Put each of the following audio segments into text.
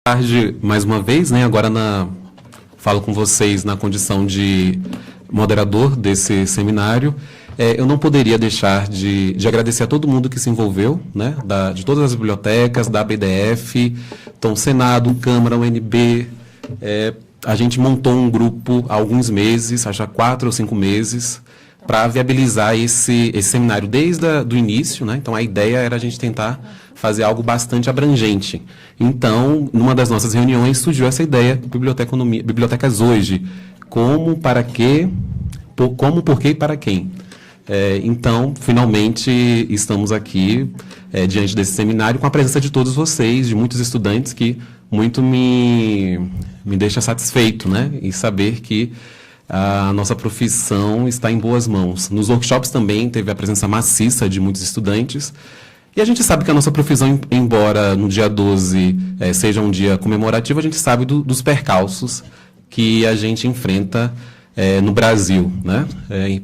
Tarde, mais uma vez, né? Agora falo com vocês na condição de moderador desse seminário. Eu não poderia deixar de agradecer a todo mundo que se envolveu, né? De todas as bibliotecas, da BDF, então, Senado, Câmara, UNB. A gente montou um grupo há alguns meses, acho que há 4 ou 5 meses, para viabilizar esse seminário desde o início, né? Então, a ideia era a gente tentar fazer algo bastante abrangente. Então, numa das nossas reuniões, surgiu essa ideia de Bibliotecas Hoje. Como, para quê, como, por quê e para quem. Então, finalmente, estamos aqui diante desse seminário com a presença de todos vocês, de muitos estudantes, que muito me deixa satisfeito, né? E saber que a nossa profissão está em boas mãos. Nos workshops também teve a presença maciça de muitos estudantes. E a gente sabe que a nossa profissão, embora no dia 12 seja um dia comemorativo, a gente sabe dos percalços que a gente enfrenta no Brasil, né?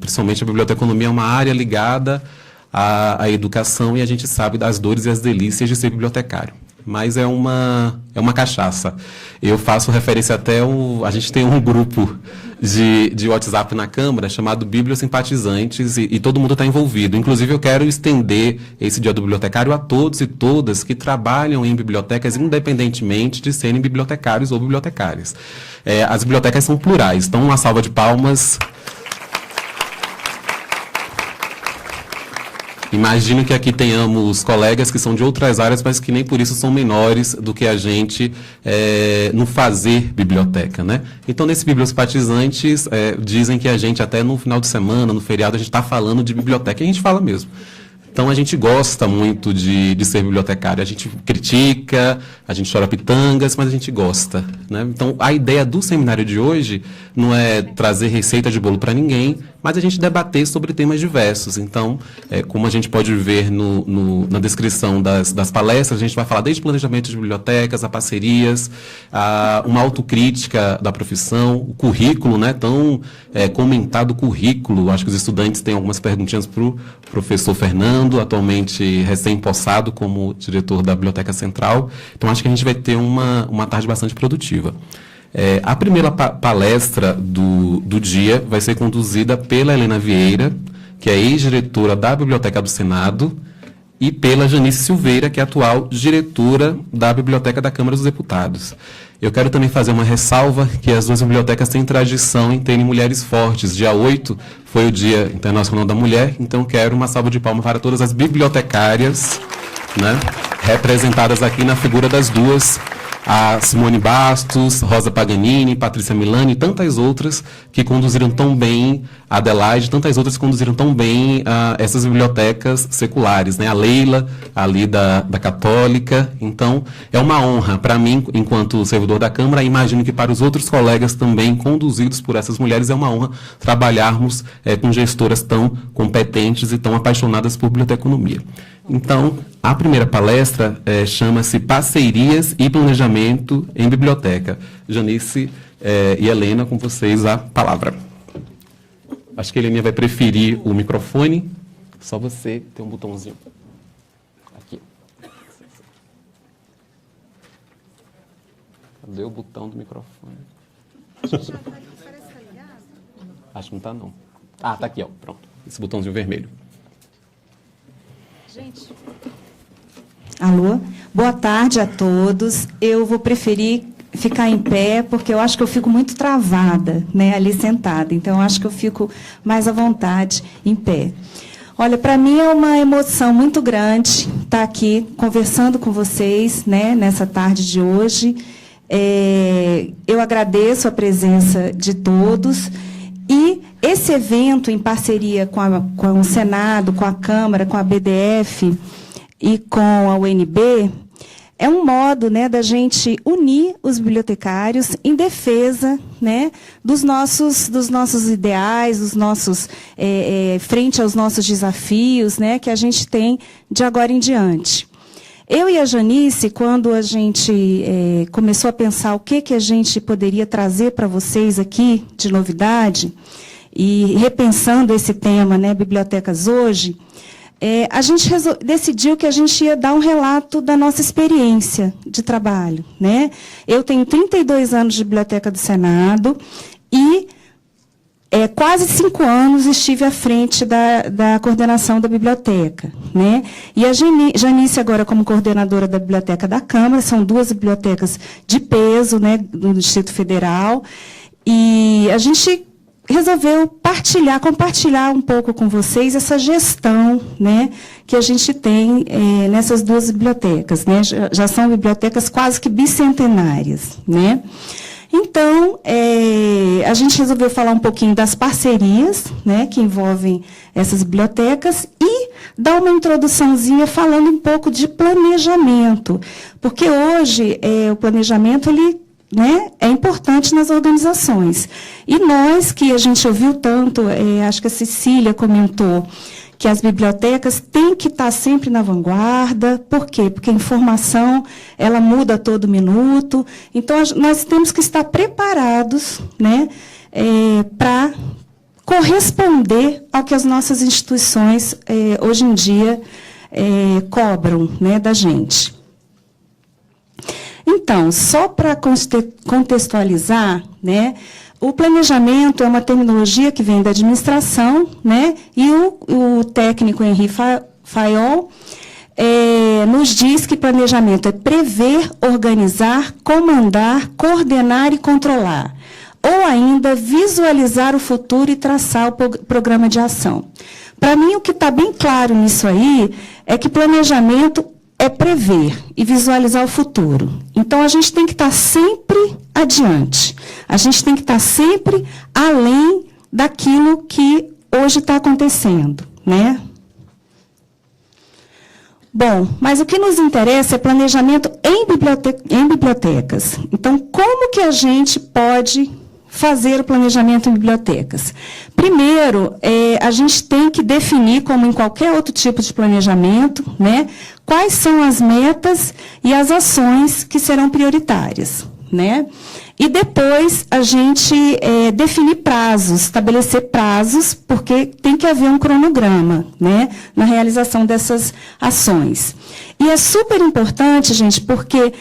Principalmente a biblioteconomia é uma área ligada à educação e a gente sabe das dores e as delícias de ser bibliotecário. Mas é uma cachaça. Eu faço referência até a gente tem um grupo de WhatsApp na Câmara chamado Bibliosimpatizantes e todo mundo está envolvido. Inclusive, eu quero estender esse Dia do Bibliotecário a todos e todas que trabalham em bibliotecas, independentemente de serem bibliotecários ou bibliotecárias. As bibliotecas são plurais, então uma salva de palmas. Imagino que aqui tenhamos colegas que são de outras áreas, mas que nem por isso são menores do que a gente no fazer biblioteca, né? Então, nesse Bibliosimpatizantes, dizem que a gente, até no final de semana, no feriado, a gente está falando de biblioteca, e a gente fala mesmo. Então, a gente gosta muito de ser bibliotecário. A gente critica, a gente chora pitangas, mas a gente gosta, né? Então, a ideia do seminário de hoje não é trazer receita de bolo para ninguém, mas a gente debater sobre temas diversos. Então, como a gente pode ver na descrição das palestras, a gente vai falar desde planejamento de bibliotecas, a parcerias, uma autocrítica da profissão, o currículo, né, tão comentado currículo. Acho que os estudantes têm algumas perguntinhas para o professor Fernando, atualmente recém-possado como diretor da Biblioteca Central. Então, acho que a gente vai ter uma tarde bastante produtiva. A primeira palestra do dia vai ser conduzida pela Helena Vieira, que é ex-diretora da Biblioteca do Senado, e pela Janice Silveira, que é atual diretora da Biblioteca da Câmara dos Deputados. Eu quero também fazer uma ressalva que as duas bibliotecas têm tradição em terem mulheres fortes. Dia 8 foi o Dia Internacional da Mulher, então quero uma salva de palmas para todas as bibliotecárias, né, representadas aqui na figura das duas, a Simone Bastos, Rosa Paganini, Patrícia Milani e tantas outras que conduziram tão bem, a Adelaide, tantas outras que conduziram tão bem essas bibliotecas seculares, né? A Leila, ali da Católica. Então, é uma honra para mim, enquanto servidor da Câmara, e imagino que para os outros colegas também, conduzidos por essas mulheres, é uma honra trabalharmos com gestoras tão competentes e tão apaixonadas por biblioteconomia. Então, a primeira palestra chama-se Parcerias e Planejamento em Biblioteca. Janice e Helena, com vocês a palavra. Acho que a Helena vai preferir o microfone. Só você tem um botãozinho. Aqui. Cadê o botão do microfone? Acho que não está, não. Ah, está aqui, ó. Pronto. Esse botãozinho vermelho. Gente. Alô? Boa tarde a todos. Eu vou preferir ficar em pé, porque eu acho que eu fico muito travada, né, ali sentada. Então, eu acho que eu fico mais à vontade em pé. Olha, para mim é uma emoção muito grande estar aqui conversando com vocês, né, nessa tarde de hoje. Eu agradeço a presença de todos. E esse evento, em parceria com o Senado, com a Câmara, com a BDF e com a UNB, é um modo, né, da gente unir os bibliotecários em defesa, né, dos nossos ideais, frente aos nossos desafios, né, que a gente tem de agora em diante. Eu e a Janice, quando a gente começou a pensar o que a gente poderia trazer para vocês aqui de novidade, e repensando esse tema, né, Bibliotecas Hoje, a gente decidiu que a gente ia dar um relato da nossa experiência de trabalho, né? Eu tenho 32 anos de Biblioteca do Senado e quase 5 anos estive à frente da coordenação da biblioteca, né? E a Janice, agora como coordenadora da Biblioteca da Câmara, são 2 bibliotecas de peso, né, do Distrito Federal, e a gente resolveu compartilhar um pouco com vocês essa gestão, né, que a gente tem nessas 2 bibliotecas, né? Já são bibliotecas quase que bicentenárias, né? Então, a gente resolveu falar um pouquinho das parcerias, né, que envolvem essas bibliotecas e dar uma introduçãozinha falando um pouco de planejamento, porque hoje o planejamento né, é importante nas organizações. E nós, que a gente ouviu tanto, acho que a Cecília comentou, que as bibliotecas têm que estar sempre na vanguarda. Por quê? Porque a informação ela muda a todo minuto. Então, nós temos que estar preparados, né, para corresponder ao que as nossas instituições, hoje em dia, cobram, né, da gente. Então, só para contextualizar, né, o planejamento é uma terminologia que vem da administração, né, e o técnico Henri Fayol nos diz que planejamento é prever, organizar, comandar, coordenar e controlar, ou ainda visualizar o futuro e traçar o programa de ação. Para mim, o que está bem claro nisso aí é que planejamento é prever e visualizar o futuro. Então, a gente tem que estar sempre adiante. A gente tem que estar sempre além daquilo que hoje está acontecendo, né? Bom, mas o que nos interessa é planejamento em bibliotecas. Então, como que a gente pode fazer o planejamento em bibliotecas? Primeiro, a gente tem que definir, como em qualquer outro tipo de planejamento, né, quais são as metas e as ações que serão prioritárias, né? E depois a gente definir prazos, estabelecer prazos, porque tem que haver um cronograma, né, na realização dessas ações. E é super importante, gente, porque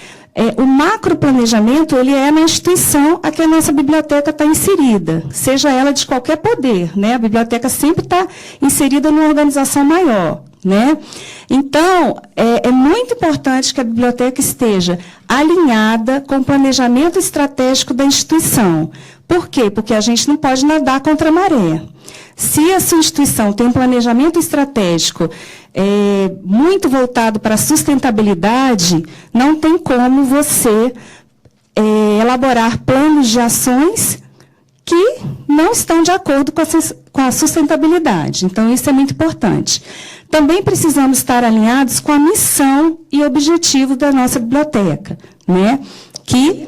o macroplanejamento, ele é na instituição a que a nossa biblioteca está inserida, seja ela de qualquer poder, né? A biblioteca sempre está inserida numa organização maior, né? Então, é muito importante que a biblioteca esteja alinhada com o planejamento estratégico da instituição. Por quê? Porque a gente não pode nadar contra a maré. Se a sua instituição tem um planejamento estratégico muito voltado para a sustentabilidade, não tem como você elaborar planos de ações que não estão de acordo com a sustentabilidade. Então, isso é muito importante. Também precisamos estar alinhados com a missão e objetivo da nossa biblioteca, né, que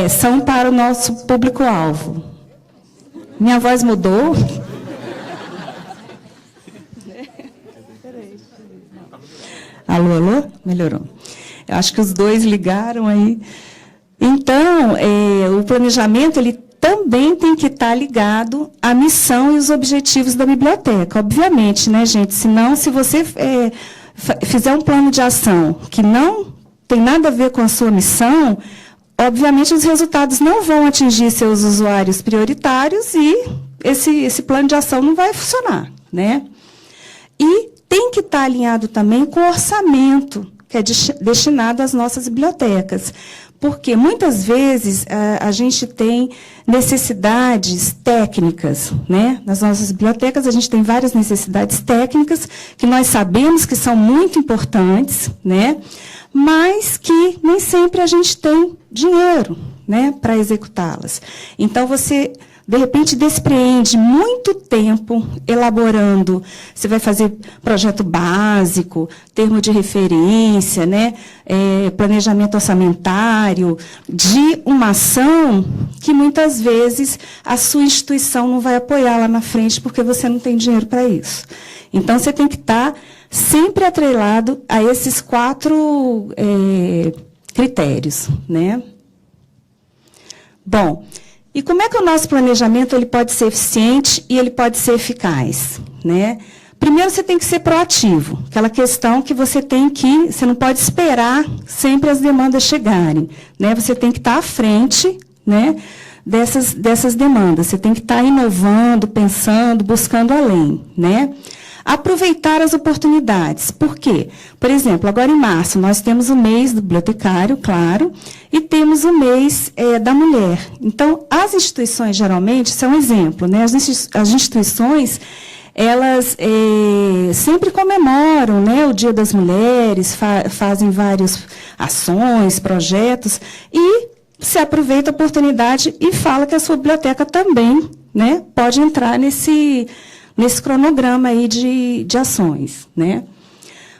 são para o nosso público-alvo. Minha voz mudou? Alô, alô? Melhorou. Eu acho que os dois ligaram aí. Então, o planejamento, ele também tem que estar ligado à missão e os objetivos da biblioteca. Obviamente, né, gente? Senão, se você fizer um plano de ação que não tem nada a ver com a sua missão, obviamente os resultados não vão atingir seus usuários prioritários e esse plano de ação não vai funcionar, né? E tem que estar alinhado também com o orçamento que é destinado às nossas bibliotecas. Porque, muitas vezes, a gente tem necessidades técnicas, né? Nas nossas bibliotecas, a gente tem várias necessidades técnicas que nós sabemos que são muito importantes, né? Mas que nem sempre a gente tem dinheiro, né, para executá-las. Então, você, de repente, despreende muito tempo elaborando. Você vai fazer projeto básico, termo de referência, né, planejamento orçamentário, de uma ação que, muitas vezes, a sua instituição não vai apoiar lá na frente, porque você não tem dinheiro para isso. Então, você tem que estar sempre atrelado a esses 4 critérios, né? Bom, e como é que o nosso planejamento ele pode ser eficiente e ele pode ser eficaz, né? Primeiro, você tem que ser proativo. Aquela questão que você não pode esperar sempre as demandas chegarem, né? Você tem que estar à frente, né, dessas demandas. Você tem que estar inovando, pensando, buscando além, né? Aproveitar as oportunidades. Por quê? Por exemplo, agora em março, nós temos o mês do bibliotecário, claro, e temos o mês da mulher. Então, as instituições, geralmente, são exemplo, né? As instituições, elas sempre comemoram, né, o Dia das Mulheres, fazem várias ações, projetos, e se aproveita a oportunidade e fala que a sua biblioteca também, né, pode entrar nesse cronograma aí de ações, né?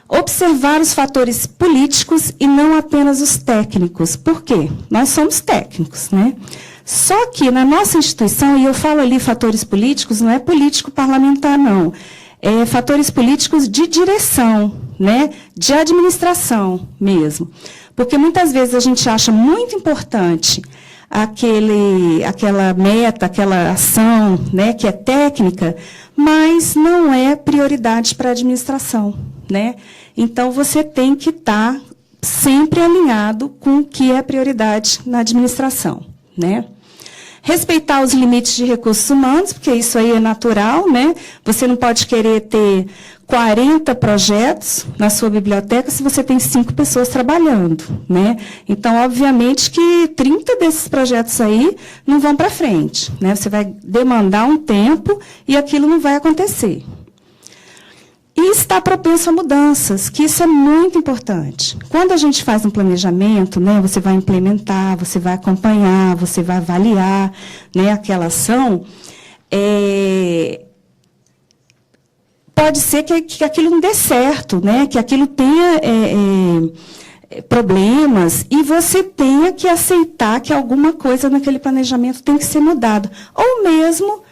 Observar os fatores políticos e não apenas os técnicos. Por quê? Nós somos técnicos, né? Só que na nossa instituição, e eu falo ali fatores políticos, não é político parlamentar, não. É fatores políticos de direção, né? De administração mesmo. Porque muitas vezes a gente acha muito importante aquela meta, aquela ação, né, que é técnica, mas não é prioridade para a administração, né? Então, você tem que estar sempre alinhado com o que é prioridade na administração, né? Respeitar os limites de recursos humanos, porque isso aí é natural, né? Você não pode querer ter 40 projetos na sua biblioteca se você tem 5 pessoas trabalhando, né? Então, obviamente que 30 desses projetos aí não vão para frente, né? Você vai demandar um tempo e aquilo não vai acontecer. E está propenso a mudanças, que isso é muito importante. Quando a gente faz um planejamento, né, você vai implementar, você vai acompanhar, você vai avaliar, né, aquela ação, pode ser que aquilo não dê certo, né, que aquilo tenha problemas e você tenha que aceitar que alguma coisa naquele planejamento tem que ser mudado. Ou mesmo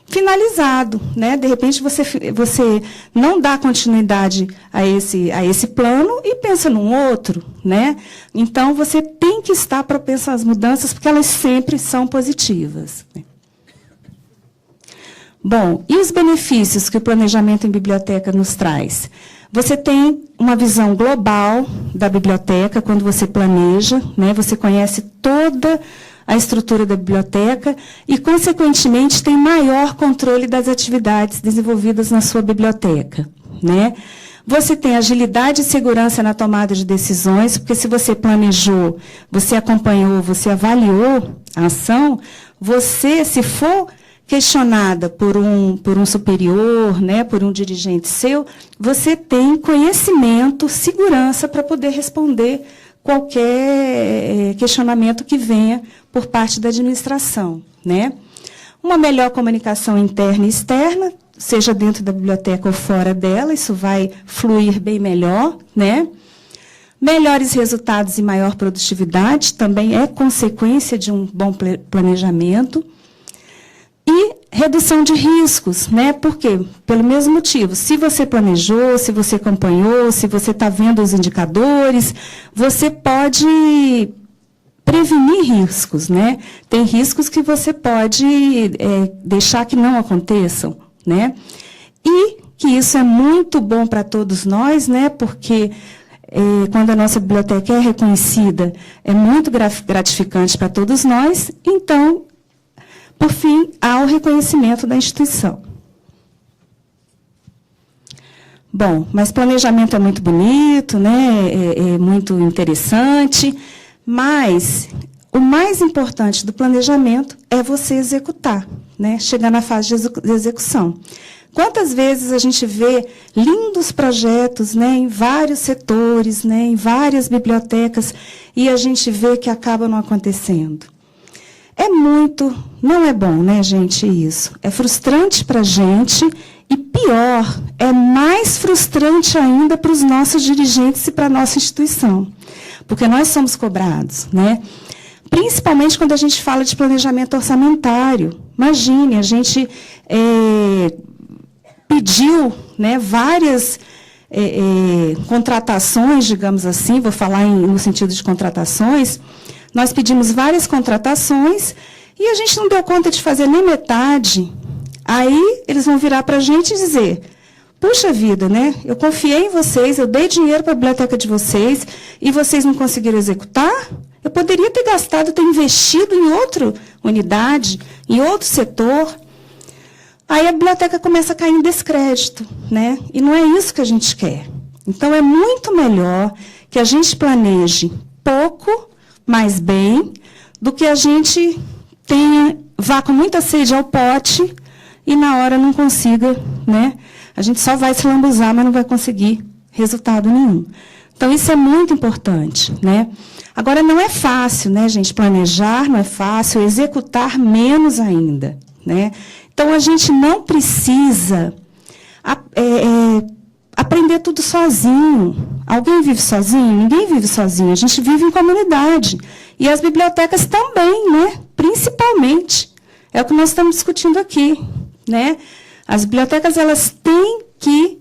finalizado, né? De repente, você não dá continuidade a esse plano e pensa num outro, né? Então, você tem que estar propenso às mudanças, porque elas sempre são positivas. Bom, e os benefícios que o planejamento em biblioteca nos traz? Você tem uma visão global da biblioteca quando você planeja, né? Você conhece toda a estrutura da biblioteca e, consequentemente, tem maior controle das atividades desenvolvidas na sua biblioteca, né? Você tem agilidade e segurança na tomada de decisões, porque se você planejou, você acompanhou, você avaliou a ação, você, se for questionada por um superior, né, por um dirigente seu, você tem conhecimento, segurança para poder responder qualquer questionamento que venha por parte da administração, né? Uma melhor comunicação interna e externa, seja dentro da biblioteca ou fora dela, isso vai fluir bem melhor, né? Melhores resultados e maior produtividade, também é consequência de um bom planejamento. E redução de riscos, né? Por quê? Pelo mesmo motivo. Se você planejou, se você acompanhou, se você está vendo os indicadores, você pode prevenir riscos, né? Tem riscos que você pode deixar que não aconteçam, né? E que isso é muito bom para todos nós, né? Porque quando a nossa biblioteca é reconhecida, é muito gratificante para todos nós. Então, por fim, há o reconhecimento da instituição. Bom, mas planejamento é muito bonito, né? É muito interessante, mas o mais importante do planejamento é você executar, né? Chegar na fase de execução. Quantas vezes a gente vê lindos projetos, né, em vários setores, né, em várias bibliotecas, e a gente vê que acaba não acontecendo? Não é bom, né, gente, isso. É frustrante para a gente e, pior, é mais frustrante ainda para os nossos dirigentes e para a nossa instituição, porque nós somos cobrados, né? Principalmente quando a gente fala de planejamento orçamentário. Imagine, a gente pediu, né, várias contratações, digamos assim, vou falar no sentido de contratações. Nós pedimos várias contratações e a gente não deu conta de fazer nem metade. Aí, eles vão virar para a gente e dizer, puxa vida, né? Eu confiei em vocês, eu dei dinheiro para a biblioteca de vocês e vocês não conseguiram executar? Eu poderia ter gastado, ter investido em outra unidade, em outro setor. Aí a biblioteca começa a cair em descrédito, né? E não é isso que a gente quer. Então, é muito melhor que a gente planeje pouco, mais bem, do que a gente vá com muita sede ao pote e na hora não consiga, né? A gente só vai se lambuzar, mas não vai conseguir resultado nenhum. Então, isso é muito importante, né? Agora, não é fácil, né, gente? Planejar não é fácil, executar menos ainda, né? Então, a gente não precisa aprender tudo sozinho. Alguém vive sozinho? Ninguém vive sozinho. A gente vive em comunidade. E as bibliotecas também, né? Principalmente. É o que nós estamos discutindo aqui, né? As bibliotecas, elas têm que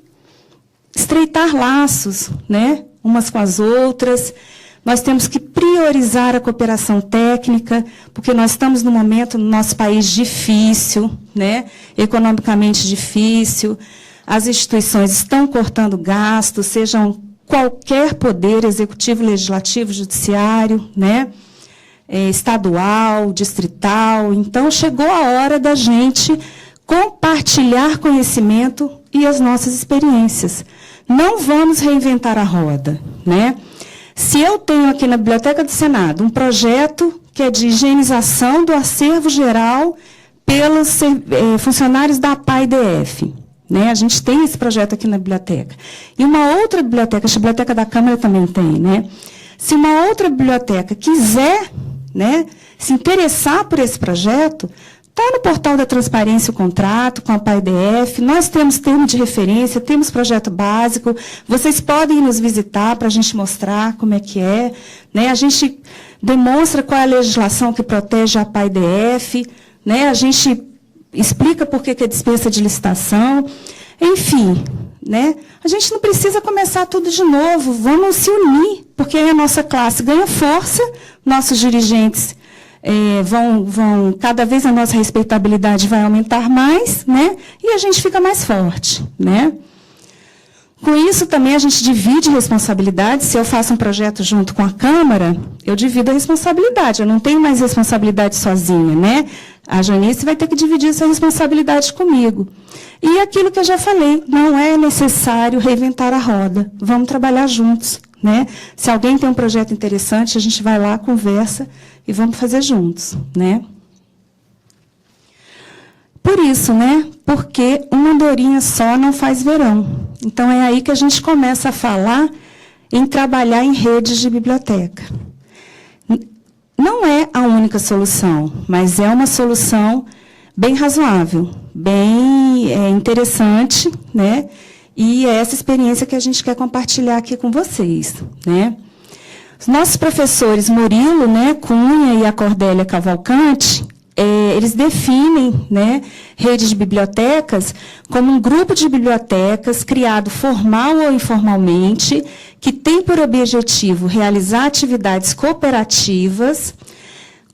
estreitar laços, né? Umas com as outras. Nós temos que priorizar a cooperação técnica, porque nós estamos num momento no nosso país difícil, né? Economicamente difícil. As instituições estão cortando gastos, sejam qualquer poder, executivo, legislativo, judiciário, né? Estadual, distrital. Então, chegou a hora da gente compartilhar conhecimento e as nossas experiências. Não vamos reinventar a roda, né? Se eu tenho aqui na Biblioteca do Senado um projeto que é de higienização do acervo geral pelos funcionários da APA-IDF, né? A gente tem esse projeto aqui na biblioteca. E uma outra biblioteca, a Biblioteca da Câmara também tem, né? Se uma outra biblioteca quiser, né, se interessar por esse projeto, está no portal da transparência o contrato com a APA-IDF, nós temos termo de referência, temos projeto básico, vocês podem nos visitar para a gente mostrar como é que é, né? A gente demonstra qual é a legislação que protege a APA-IDF, né? A gente explica por que é dispensa de licitação, enfim, né? A gente não precisa começar tudo de novo, vamos se unir, porque aí a nossa classe ganha força, nossos dirigentes vão cada vez a nossa respeitabilidade vai aumentar mais, né? E a gente fica mais forte, né? Com isso também a gente divide responsabilidade. Se eu faço um projeto junto com a Câmara, eu divido a responsabilidade. Eu não tenho mais responsabilidade sozinha, né? A Janice vai ter que dividir essa responsabilidade comigo. E aquilo que eu já falei, não é necessário reinventar a roda. Vamos trabalhar juntos, né? Se alguém tem um projeto interessante, a gente vai lá, conversa e vamos fazer juntos, né? Por isso, né? Porque uma andorinha só não faz verão. Então, é aí que a gente começa a falar em trabalhar em redes de biblioteca. Não é a única solução, mas é uma solução bem razoável, bem interessante, né? E é essa experiência que a gente quer compartilhar aqui com vocês, né? Os nossos professores Murilo, né, Cunha e a Cordélia Cavalcante, eles definem, né, redes de bibliotecas como um grupo de bibliotecas criado formal ou informalmente, que tem por objetivo realizar atividades cooperativas,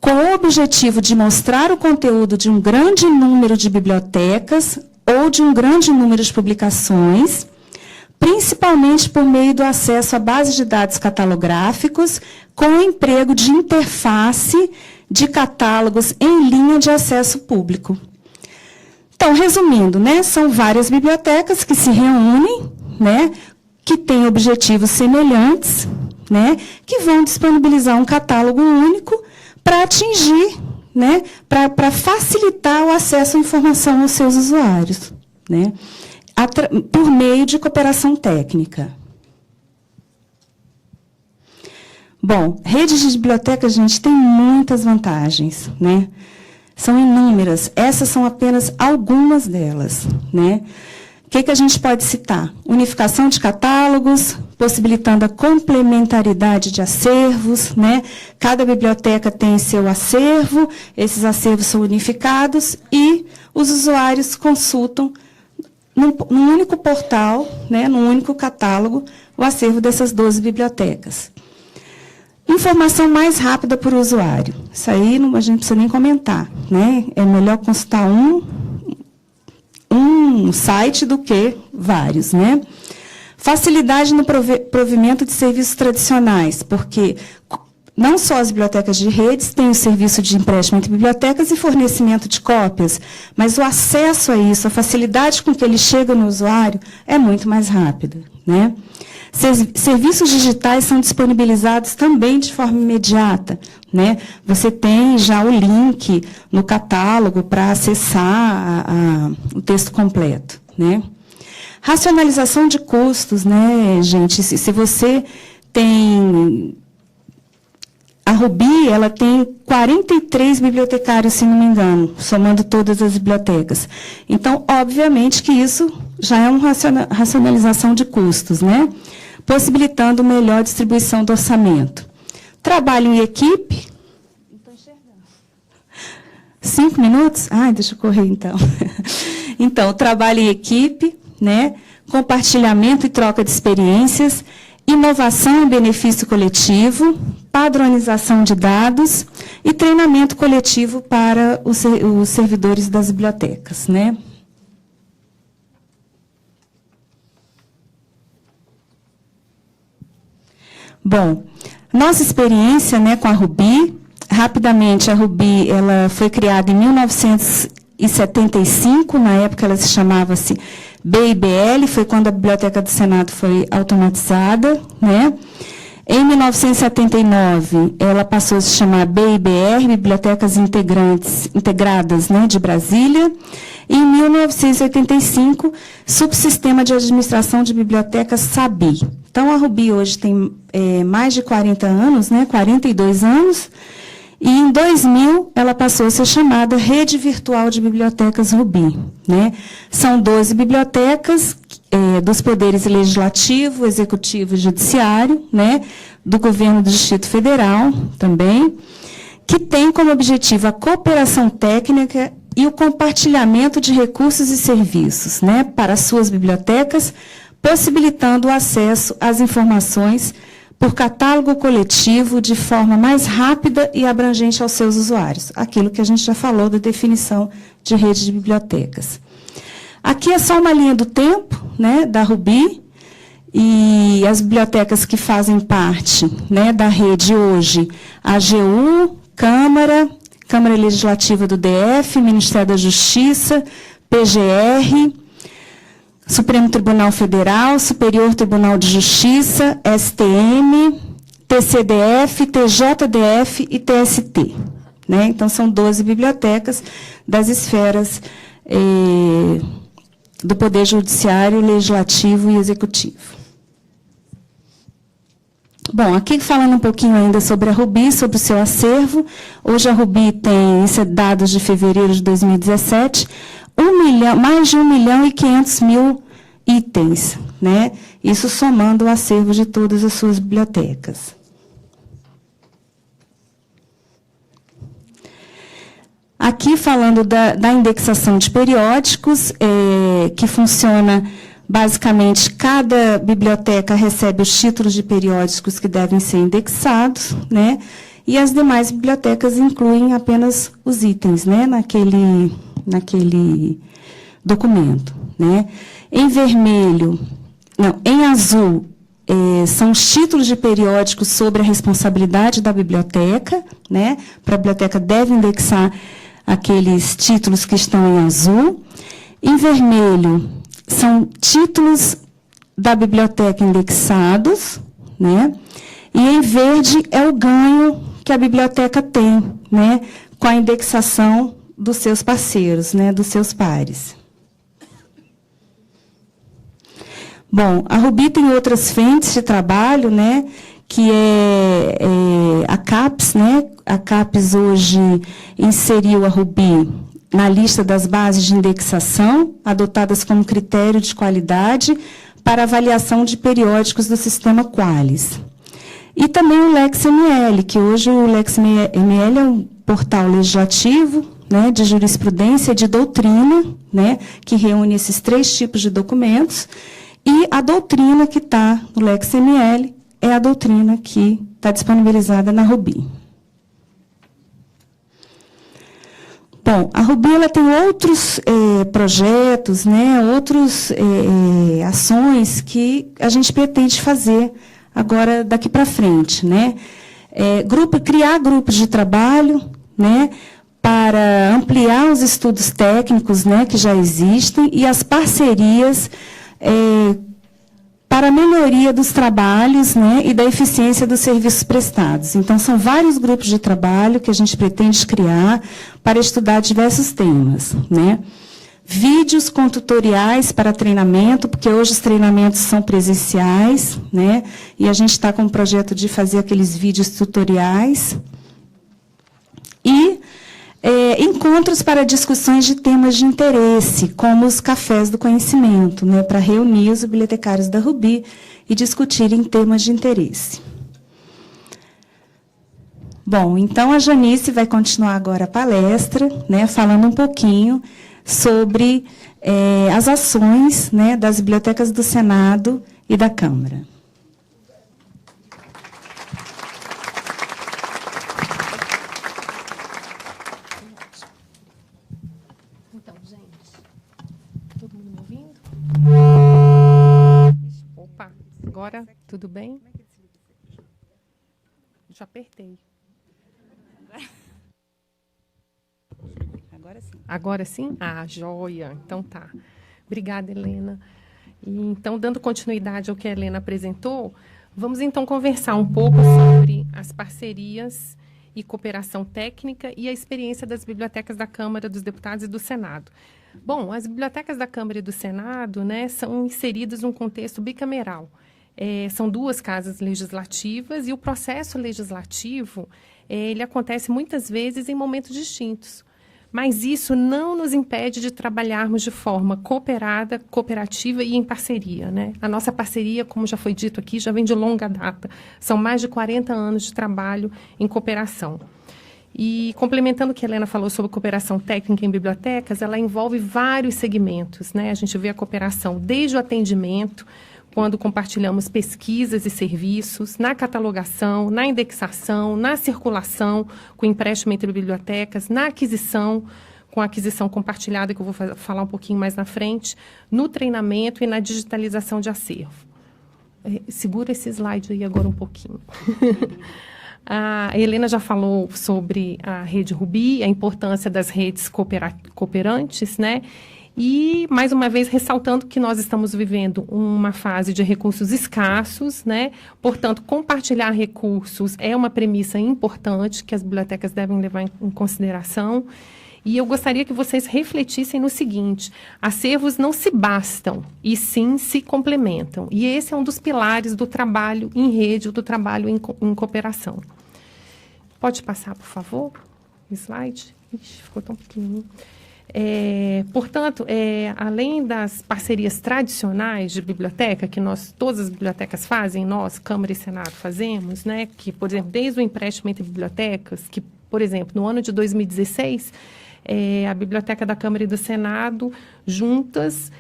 com o objetivo de mostrar o conteúdo de um grande número de bibliotecas ou de um grande número de publicações, principalmente por meio do acesso à base de dados catalográficos, com o emprego de interface de catálogos em linha de acesso público. Então, resumindo, né, são várias bibliotecas que se reúnem, né, que têm objetivos semelhantes, né, que vão disponibilizar um catálogo único para atingir, né, para facilitar o acesso à informação aos seus usuários, né, por meio de cooperação técnica. Bom, redes de bibliotecas, gente, tem muitas vantagens, né? São inúmeras. Essas são apenas algumas delas, né? O que a gente pode citar? Unificação de catálogos, possibilitando a complementaridade de acervos, né? Cada biblioteca tem seu acervo, esses acervos são unificados e os usuários consultam num único portal, né, num único catálogo, o acervo dessas 12 bibliotecas. Informação mais rápida para o usuário. Isso aí a gente não precisa nem comentar, né? É melhor consultar um site do que vários, né? Facilidade no provimento de serviços tradicionais, porque não só as bibliotecas de redes têm o serviço de empréstimo entre bibliotecas e fornecimento de cópias, mas o acesso a isso, a facilidade com que ele chega no usuário é muito mais rápida, né? Serviços digitais são disponibilizados também de forma imediata, né? Você tem já o link no catálogo para acessar o texto completo, né? Racionalização de custos, né, gente? Se você tem... A Rubi, ela tem 43 bibliotecários, se não me engano, somando todas as bibliotecas. Então, obviamente que isso já é uma racionalização de custos, né? Possibilitando melhor distribuição do orçamento. Trabalho em equipe. Não estou enxergando. 5 minutos? Ai, deixa eu correr, então. Então, trabalho em equipe, né? Compartilhamento e troca de experiências, inovação e benefício coletivo, padronização de dados e treinamento coletivo para os servidores das bibliotecas, né? Bom, nossa experiência, né, com a Rubi, rapidamente, a Rubi ela foi criada em 1975, na época ela se chamava-se BIBL, foi quando a Biblioteca do Senado foi automatizada, né? Em 1979, ela passou a se chamar BIBR, Bibliotecas Integradas, né, de Brasília. E em 1985, Subsistema de Administração de Bibliotecas SABI. Então, a Rubi hoje tem mais de 40 anos, né, 42 anos, e em 2000 ela passou a ser chamada Rede Virtual de Bibliotecas Rubi, né? São 12 bibliotecas dos poderes legislativo, executivo e judiciário, né, do governo do Distrito Federal também, que tem como objetivo a cooperação técnica e o compartilhamento de recursos e serviços, né, para suas bibliotecas, possibilitando o acesso às informações por catálogo coletivo de forma mais rápida e abrangente aos seus usuários. Aquilo que a gente já falou da definição de rede de bibliotecas. Aqui é só uma linha do tempo, né, da Rubi, e as bibliotecas que fazem parte, né, da rede hoje, a AGU, Câmara Legislativa do DF, Ministério da Justiça, PGR, Supremo Tribunal Federal, Superior Tribunal de Justiça, STM, TCDF, TJDF e TST. Né? Então, são 12 bibliotecas das esferas do Poder Judiciário, Legislativo e Executivo. Bom, aqui falando um pouquinho ainda sobre a Rubi, sobre o seu acervo. Hoje a Rubi tem, isso é dados de fevereiro de 2017, mais de 1.500.000 itens, né? Isso somando o acervo de todas as suas bibliotecas. Aqui falando da indexação de periódicos, que funciona basicamente, cada biblioteca recebe os títulos de periódicos que devem ser indexados, né? E as demais bibliotecas incluem apenas os itens, né, naquele documento, né? Em vermelho, não, em azul, são os títulos de periódicos sobre a responsabilidade da biblioteca, né? Para a biblioteca deve indexar aqueles títulos que estão em azul. Em vermelho, são títulos da biblioteca indexados, né? E em verde é o ganho que a biblioteca tem, né, com a indexação dos seus parceiros, né, dos seus pares. Bom, a Rubi tem outras frentes de trabalho, né, que é a CAPES, né? A CAPES hoje inseriu a Rubi na lista das bases de indexação, adotadas como critério de qualidade para avaliação de periódicos do sistema Qualis. E também o LexML, que hoje o LexML é um portal legislativo, né, de jurisprudência e de doutrina, né, que reúne esses 3 tipos de documentos, e a doutrina que está no LexML é a doutrina que está disponibilizada na Rubi. Bom, a Rubi ela tem outros projetos, né, outras ações que a gente pretende fazer agora daqui para frente, né? Criar grupos de trabalho, né, para ampliar os estudos técnicos, né, que já existem, e as parcerias para a melhoria dos trabalhos, né, e da eficiência dos serviços prestados. Então, são vários grupos de trabalho que a gente pretende criar para estudar diversos temas, né? Vídeos com tutoriais para treinamento, porque hoje os treinamentos são presenciais, né? E a gente está com um projeto de fazer aqueles vídeos tutoriais. E encontros para discussões de temas de interesse, como os cafés do conhecimento, né, para reunir os bibliotecários da Rubi e discutirem temas de interesse. Bom, então a Janice vai continuar agora a palestra, né, falando um pouquinho sobre as ações, né, das bibliotecas do Senado e da Câmara. Então, gente, todo mundo me ouvindo? Opa, agora tudo bem? Já apertei. Agora sim. Agora sim? Ah, joia. Então tá. Obrigada, Helena. E, então, dando continuidade ao que a Helena apresentou, vamos então conversar um pouco sobre as parcerias e cooperação técnica e a experiência das bibliotecas da Câmara dos Deputados e do Senado. Bom, as bibliotecas da Câmara e do Senado, né, são inseridas num contexto bicameral. São duas casas legislativas e o processo legislativo ele acontece muitas vezes em momentos distintos. Mas isso não nos impede de trabalharmos de forma cooperada, cooperativa e em parceria, né? A nossa parceria, como já foi dito aqui, já vem de longa data. São mais de 40 anos de trabalho em cooperação. E, complementando o que a Helena falou sobre cooperação técnica em bibliotecas, ela envolve vários segmentos, né? A gente vê a cooperação desde o atendimento, quando compartilhamos pesquisas e serviços, na catalogação, na indexação, na circulação, com empréstimo entre bibliotecas, na aquisição, com a aquisição compartilhada, que eu vou falar um pouquinho mais na frente, no treinamento e na digitalização de acervo. Segura esse slide aí agora um pouquinho. A Helena já falou sobre a rede Rubi, a importância das redes cooperantes, né? E, mais uma vez, ressaltando que nós estamos vivendo uma fase de recursos escassos, né? Portanto, compartilhar recursos é uma premissa importante que as bibliotecas devem levar em consideração. E eu gostaria que vocês refletissem no seguinte: acervos não se bastam, e sim se complementam. E esse é um dos pilares do trabalho em rede, do trabalho em cooperação. Pode passar, por favor, o slide? Ixi, ficou tão pequenininho. Portanto, além das parcerias tradicionais de biblioteca, que todas as bibliotecas fazem, nós, Câmara e Senado, fazemos, né, que, por exemplo, desde o empréstimo entre bibliotecas, que, por exemplo, no ano de 2016, a Biblioteca da Câmara e do Senado, juntas,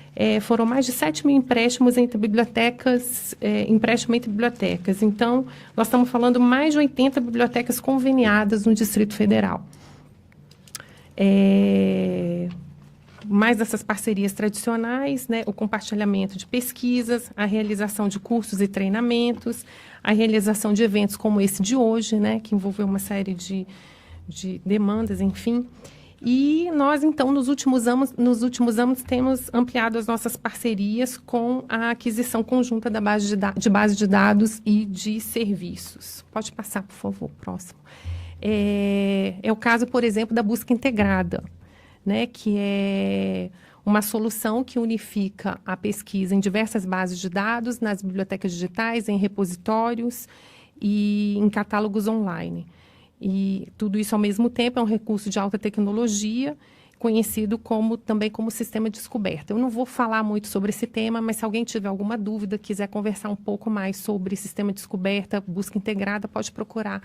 foram mais de 7 mil empréstimos entre bibliotecas, empréstimo entre bibliotecas. Então, nós estamos falando mais de 80 bibliotecas conveniadas no Distrito Federal. Mais dessas parcerias tradicionais, né, o compartilhamento de pesquisas, a realização de cursos e treinamentos, a realização de eventos como esse de hoje, né, que envolveu uma série de demandas, enfim. E nós, então, nos últimos anos, temos ampliado as nossas parcerias com a aquisição conjunta da base de dados e de serviços. Pode passar, por favor, próximo. É o caso, por exemplo, da busca integrada, né, que é uma solução que unifica a pesquisa em diversas bases de dados, nas bibliotecas digitais, em repositórios e em catálogos online. E tudo isso, ao mesmo tempo, é um recurso de alta tecnologia, conhecido também como sistema de descoberta. Eu não vou falar muito sobre esse tema, mas se alguém tiver alguma dúvida, quiser conversar um pouco mais sobre sistema de descoberta, busca integrada, pode procurar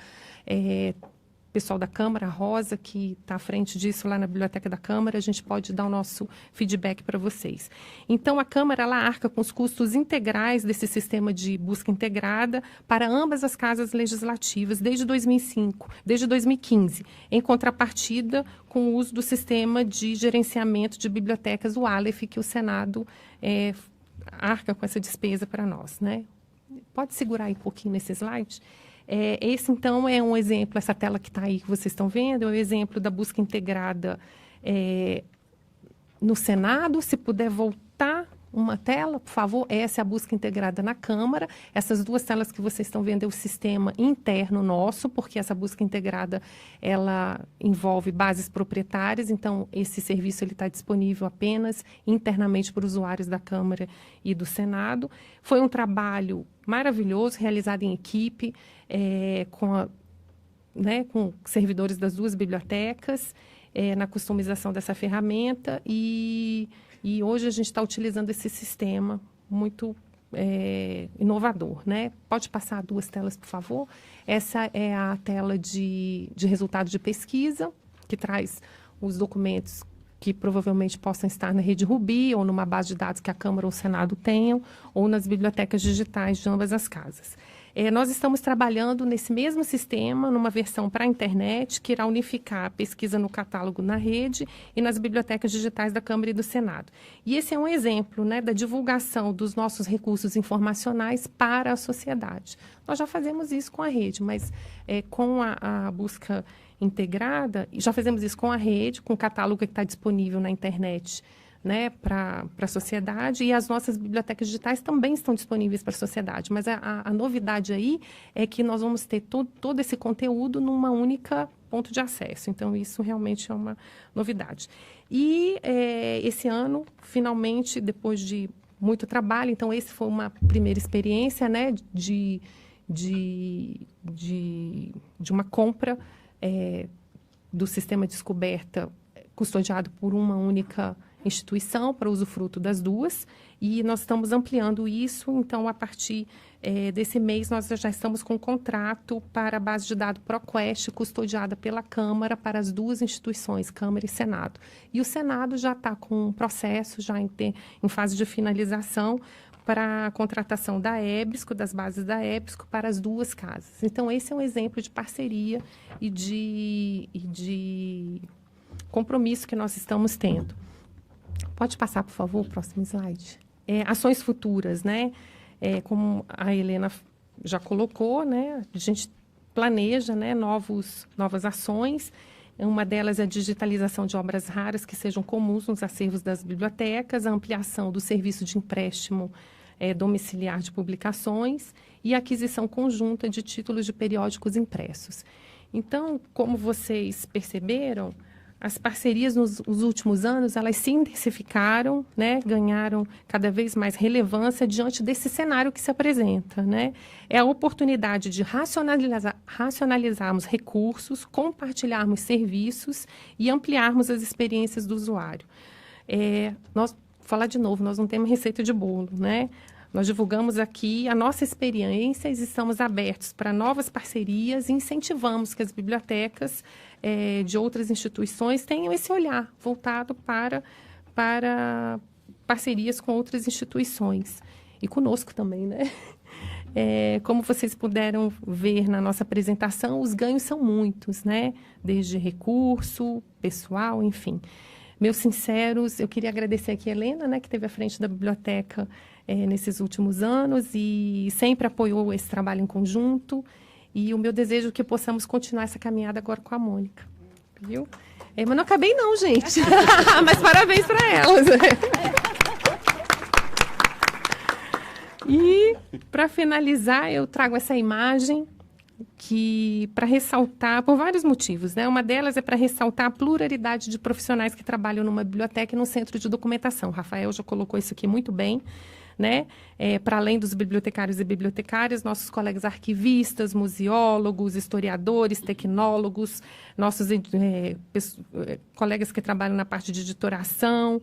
pessoal da Câmara, a Rosa, que está à frente disso lá na Biblioteca da Câmara, a gente pode dar o nosso feedback para vocês. Então, a Câmara ela arca com os custos integrais desse sistema de busca integrada para ambas as casas legislativas desde 2015, em contrapartida com o uso do sistema de gerenciamento de bibliotecas, o Aleph, que o Senado arca com essa despesa para nós, né? Pode segurar aí um pouquinho nesse slide? Esse, então, é um exemplo, essa tela que está aí, que vocês estão vendo, é um exemplo da busca integrada no Senado. Se puder voltar uma tela, por favor, essa é a busca integrada na Câmara. Essas duas telas que vocês estão vendo é o sistema interno nosso, porque essa busca integrada, ela envolve bases proprietárias, então esse serviço está disponível apenas internamente para usuários da Câmara e do Senado. Foi um trabalho maravilhoso, realizado em equipe, com servidores das duas bibliotecas, na customização dessa ferramenta, e hoje a gente está utilizando esse sistema muito inovador, né? Pode passar 2 telas, por favor? Essa é a tela de resultado de pesquisa, que traz os documentos que provavelmente possam estar na rede Ruby, ou numa base de dados que a Câmara ou o Senado tenham, ou nas bibliotecas digitais de ambas as casas. Nós estamos trabalhando nesse mesmo sistema, numa versão para a internet, que irá unificar a pesquisa no catálogo na rede e nas bibliotecas digitais da Câmara e do Senado. E esse é um exemplo, né, da divulgação dos nossos recursos informacionais para a sociedade. Nós já fazemos isso com a rede, mas com a busca integrada, já fizemos isso com a rede, com o catálogo que está disponível na internet, né, para a sociedade, e as nossas bibliotecas digitais também estão disponíveis para a sociedade. Mas a novidade aí é que nós vamos ter todo esse conteúdo numa única ponto de acesso. Então, isso realmente é uma novidade. E esse ano, finalmente, depois de muito trabalho, então, esse foi uma primeira experiência, né, de uma compra do sistema de descoberta custodiado por uma única instituição para usufruto das duas, e nós estamos ampliando isso. Então, a partir desse mês, nós já estamos com um contrato para a base de dados ProQuest, custodiada pela Câmara para as duas instituições, Câmara e Senado. E o Senado já está com um processo, já em fase de finalização, para a contratação da EBSCO, das bases da EBSCO, para as duas casas. Então, esse é um exemplo de parceria e de compromisso que nós estamos tendo. Pode passar, por favor, o próximo slide. Ações futuras, né? Como a Helena já colocou, né? A gente planeja, né, novas ações. Uma delas é a digitalização de obras raras que sejam comuns nos acervos das bibliotecas, a ampliação do serviço de empréstimo domiciliar de publicações e a aquisição conjunta de títulos de periódicos impressos. Então, como vocês perceberam, as parcerias nos últimos anos, elas se intensificaram, né, ganharam cada vez mais relevância diante desse cenário que se apresenta, né? É a oportunidade de racionalizarmos recursos, compartilharmos serviços e ampliarmos as experiências do usuário. Falar de novo, nós não temos receita de bolo, né? Nós divulgamos aqui a nossa experiência e estamos abertos para novas parcerias e incentivamos que as bibliotecas de outras instituições tenham esse olhar voltado para parcerias com outras instituições. E conosco também, né? Como vocês puderam ver na nossa apresentação, os ganhos são muitos, né? Desde recurso, pessoal, enfim. Meus sinceros, eu queria agradecer aqui a Helena, né, que esteve à frente da biblioteca nesses últimos anos e sempre apoiou esse trabalho em conjunto. E o meu desejo é que possamos continuar essa caminhada agora com a Mônica. Viu? Mas não acabei não, gente. Mas parabéns para elas. E, para finalizar, eu trago essa imagem que para ressaltar, por vários motivos, né? Uma delas é para ressaltar a pluralidade de profissionais que trabalham numa biblioteca e num centro de documentação. Rafael já colocou isso aqui muito bem, né? Para além dos bibliotecários e bibliotecárias, nossos colegas arquivistas, museólogos, historiadores, tecnólogos, nossos colegas que trabalham na parte de editoração,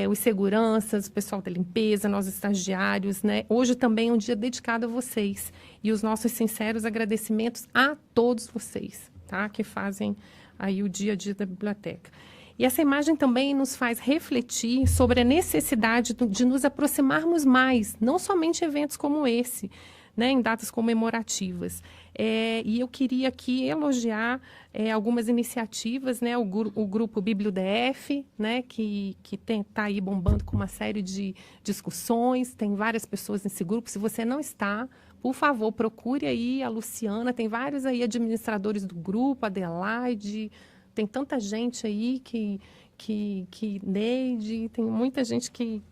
os seguranças, o pessoal da limpeza, nós estagiários, né? Hoje também é um dia dedicado a vocês. E os nossos sinceros agradecimentos a todos vocês. tá? Que fazem aí o dia a dia da biblioteca. E essa imagem também nos faz refletir sobre a necessidade de nos aproximarmos mais, não somente em eventos como esse, né, em datas comemorativas. E eu queria aqui elogiar algumas iniciativas, né, o grupo BiblioDF, né, que está aí bombando com uma série de discussões, tem várias pessoas nesse grupo. Se você não está, por favor, procure aí a Luciana, tem vários aí administradores do grupo, Adelaide, tem tanta gente aí Neide, tem muita gente que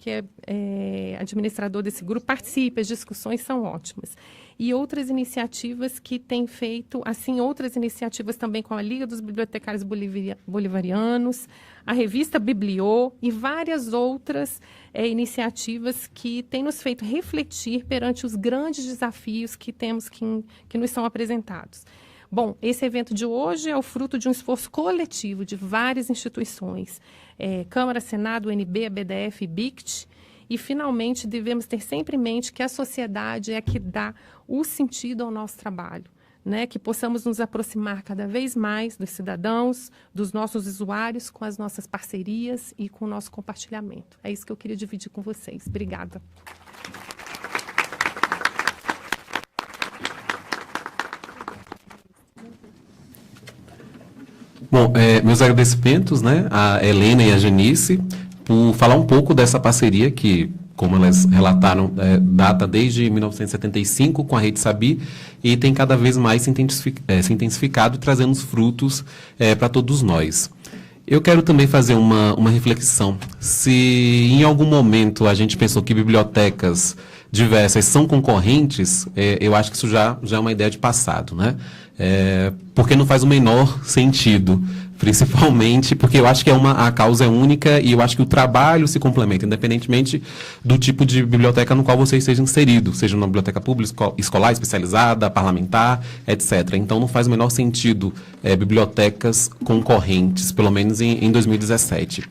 é administrador desse grupo, participa, as discussões são ótimas. E outras iniciativas que têm feito, assim, outras iniciativas também com a Liga dos Bibliotecários Bolivarianos, a revista Bibliô e várias outras iniciativas que têm nos feito refletir perante os grandes desafios que temos que nos são apresentados. Bom, esse evento de hoje é o fruto de um esforço coletivo de várias instituições, Câmara, Senado, UNB, BDF e BICT, e, finalmente, devemos ter sempre em mente que a sociedade é a que dá o sentido ao nosso trabalho, né? Que possamos nos aproximar cada vez mais dos cidadãos, dos nossos usuários, com as nossas parcerias e com o nosso compartilhamento. É isso que eu queria dividir com vocês. Obrigada. Bom, meus agradecimentos, né, a Helena e a Janice, por falar um pouco dessa parceria que, como elas relataram, data desde 1975 com a Rede Sabi e tem cada vez mais se intensificado, trazendo os frutos para todos nós. Eu quero também fazer uma reflexão. Se em algum momento a gente pensou que bibliotecas diversas são concorrentes, eu acho que isso já é uma ideia de passado, né? Porque não faz o menor sentido, principalmente porque eu acho que a causa é única e eu acho que o trabalho se complementa, independentemente do tipo de biblioteca no qual você esteja inserido, seja uma biblioteca pública, escolar, especializada, parlamentar, etc. Então não faz o menor sentido bibliotecas concorrentes, pelo menos em 2017.